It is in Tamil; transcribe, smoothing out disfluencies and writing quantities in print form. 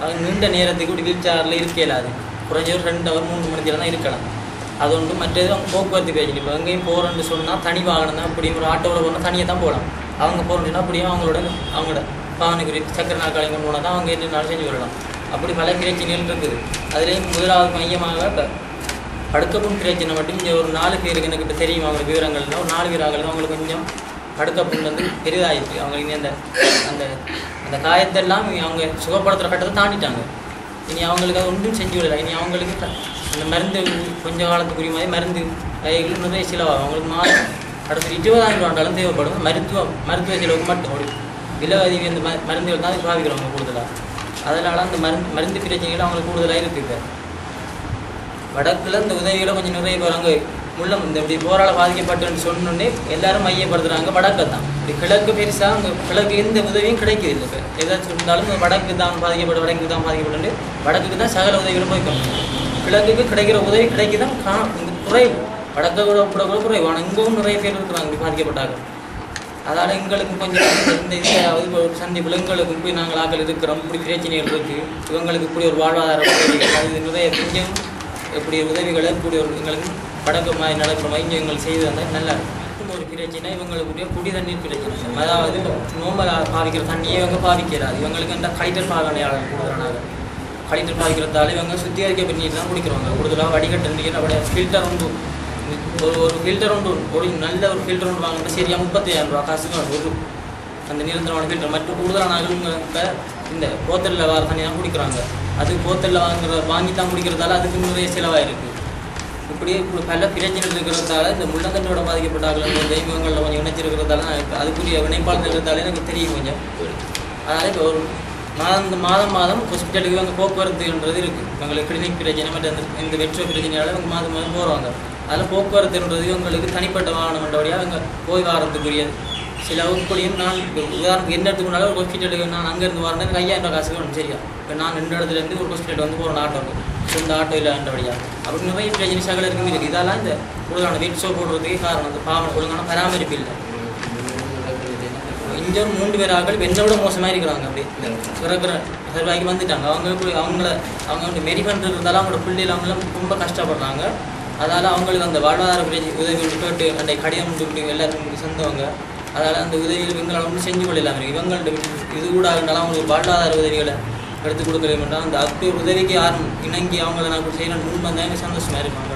அவங்க நீண்ட நேரத்துக்கு இப்படி வீல் சேரில் இருக்கலாது. குறைஞ்ச ஒரு 2 ஹவர் 3 மணி நேரம் தான் இருக்கலாம். அது ஒன்று. மற்றது அவங்க போக்குவரத்து பிரச்சனை. இப்போ எங்கேயும் போகிறோன்னு சொன்னால் தனி வாகனம் தான். அப்படியும் ஒரு ஆட்டோவில் போனால் தனியாக தான் போகலாம். அவங்க போகிறோம்னா அப்படியே அவங்களோட வாகனக்குரிய சக்கர நாற்காலி கொண்டு போனால் தான் அவங்க என்னென்னாலும் செஞ்சு வரலாம். அப்படி பல பிரச்சனைகள் இருக்குது. அதுலேயும் முதலாவது மையமாக இப்போ படுக்கப்புண் பிரச்சனை மட்டும் இங்கே ஒரு 4 பேருக்கு எனக்கு இப்போ தெரியும். அவங்க விவரங்கள்லாம் ஒரு 4 பேர் ஆகலாம். அவங்களுக்கு கொஞ்சம் படுக்கப்புண் வந்து பெரிதாகிட்டு அவங்களுக்கு இனி அந்த அந்த அந்த காயத்தெல்லாம் அவங்க சுகப்படுத்துகிற கட்டத்தை தாண்டிட்டாங்க. இனி அவங்களுக்கு அது ஒன்றும் செஞ்சு விடலை. இனி அவங்களுக்கு அந்த மருந்து கொஞ்சம் காலத்துக்குரிய மாதிரி மருந்து கைகள் நிறைய செலவாகும். அவங்களுக்கு அடுத்த 20,000 ரூபாண்டாலும் தேவைப்படும். மருத்துவ செலவுக்கு மட்டும் ஒரு விலைவாதி அந்த மருந்துகள் தான் பாவிக்கிறவங்க கூடுதலாக. அதனால் அந்த மருந்து பிரச்சனைகள் அவங்களுக்கு கூடுதலாக இருக்குது. வடக்கில் இந்த உதவிகளை கொஞ்சம் நிறைய பேர் அங்கே இந்த இப்படி போரால் பாதிக்கப்பட்டுன்னு சொன்னோன்னே எல்லாரும் மையப்படுத்துகிறாங்க வடக்கை தான். இப்படி கிழக்கு பெருசாக அங்கே கிழக்கு எந்த உதவியும் கிடைக்கிது இல்லை. இப்போ ஏதாச்சும் இருந்தாலும் வடக்கு தான் பாதிக்கப்பட்டு வடக்கு தான் பாதிக்கப்பட்டு வடக்குக்கு தான் சகல உதவிகளும் போய்க்கணும். கிழக்குக்கு கிடைக்கிற உதவி கிடைக்குதான் குறைவு. வடக்கை கூட குறைவு. ஆனால் இங்கவும் நிறைய பேர் இருக்கிறாங்க இப்படி பாதிக்கப்பட்டாங்க. அதனால் எங்களுக்கு கொஞ்சம் இந்த இதாவது ஒரு சந்திப்பில் எங்களுக்கும் போய் நாங்கள் ஆக்கள் இருக்கிறோம். இப்படி பிரச்சனைகள் இருக்குது. இவங்களுக்கு இப்படி ஒரு வாழ்வாதார உதவிகள் அது நிறைய கொஞ்சம் இப்படி உதவிகளை இப்படி ஒரு எங்களுக்கு வடக்கு மாதிரி நடக்கிற மாதிரி இங்கே எங்களுக்கு செய்து வந்தால் நல்லா இருக்கும். ஒரு பிரச்சனை இவங்களுக்குரிய குடி தண்ணீர் பிரச்சனை. அதாவது நோம்பல் பாவிக்கிற தண்ணியே இவங்க பாவிக்கிறாது. இவங்களுக்கு அந்த கழித்தல் பாவனையாளர் கொடுக்குறாங்க. கழித்தல் பாவிக்கிறதால இவங்க சுத்திகரிக்க நீர் தான் குடிக்கிறவங்க. கூடுதலாக வடிகட்டு நீர் அப்படியே ஃபில்டர் உண்டு. ஒரு ஃபில்டர் உண்டு. ஒரு நல்ல ஒரு ஃபில்டர் உண்டு வாங்கினா சரியாக 35,000 ரூபா காசுக்கு ஒரு அந்த நிரந்தரமான ஃபில்டர். மற்றும் கூடுதலான இப்போ இந்த போத்தலில் வர தண்ணி தான் குடிக்கிறாங்க. அது போத்தலில் வாங்கி தான் குடிக்கிறதால அதுக்கு நிறைய செலவாக இருக்குது. இப்படியே பல பிரச்சனைகள் இருக்கிறதால இந்த முள்ளந்தண்டோட பாதிக்கப்பட்டார்கள் இந்த தெய்வங்களில் கொஞ்சம் இணைச்சிருக்கிறதால அதுக்குரிய இணைப்பாளர் இருக்கிறதால எனக்கு தெரியும் கொஞ்சம். அதனால் இப்போ ஒரு மாதம் ஹாஸ்பிட்டலுக்கு இவங்க போக்குவரத்துன்றது இருக்குது. இவங்களுக்கு கிளினிக் பிரச்சனை மற்ற இந்த வெற்றோ பிரச்சனையால் இவங்க மாதம் போகிறாங்க. அதில் போக்குவரத்துன்றது இவங்களுக்கு தனிப்பட்ட வாகனம் என்றபடியாக இவங்க போய் வாரத்துக்குரிய சில வகுப்படியும் நான் உதாரணத்துக்கு என்ன எடுத்துக்கொண்டாலும் ஒரு ஹாஸ்பிட்டலுக்கு நான் அங்கேருந்து வரேன் எனக்கு 5,000 ரூபா காசு வேணும் சரியா. இப்போ நான் 2 இடத்துலேருந்து ஒரு ஹாஸ்பிட்டல் வந்து போகிறேன் ஆட்டோக்கு. சொந்த ஆட்டோ இல்லைன்றபடியாக அப்படி நிறைய பிரச்சனை சகல இருக்குது. இதெல்லாம் இந்த கூடுதலான வெயிட் ஷோ போடுறதுக்கே காரணம். அந்த பாவம் ஒழுங்கான பராமரிப்பு இல்லை. இங்கே ஒரு 3 பேர் ஆக்கள் என்னை விட மோசமாக இருக்கிறாங்க. அப்படி பிறக்கிற சர்வாய்க்கு வந்துட்டாங்க. அவங்க வந்து மெரி பண்ணுறதால அவங்களோட பிள்ளைகள் அவங்களாம் ரொம்ப கஷ்டப்படுறாங்க. அதால் அவங்களுக்கு அந்த வாழ்வாதார உதவி கேட்டு அந்த கடிதம் இப்படி எல்லாருக்கும் சொந்தவங்க. அதால் அந்த உதவிகள் இவங்களால் ஒன்றும் செஞ்சு கொள்ளலாம். இவங்கள்ட்ட இது கூட இருந்தாலும் அவங்களுக்கு வாழ்வாதார உதவிகளை எடுத்து கொடுக்க வேண்டாம். அந்த அப்படி உதவிக்கு யாரும் இணங்கி அவங்கள நான் செய்யணும் முன் வந்தால் எனக்கு சந்தோஷமாக இருப்பாங்க.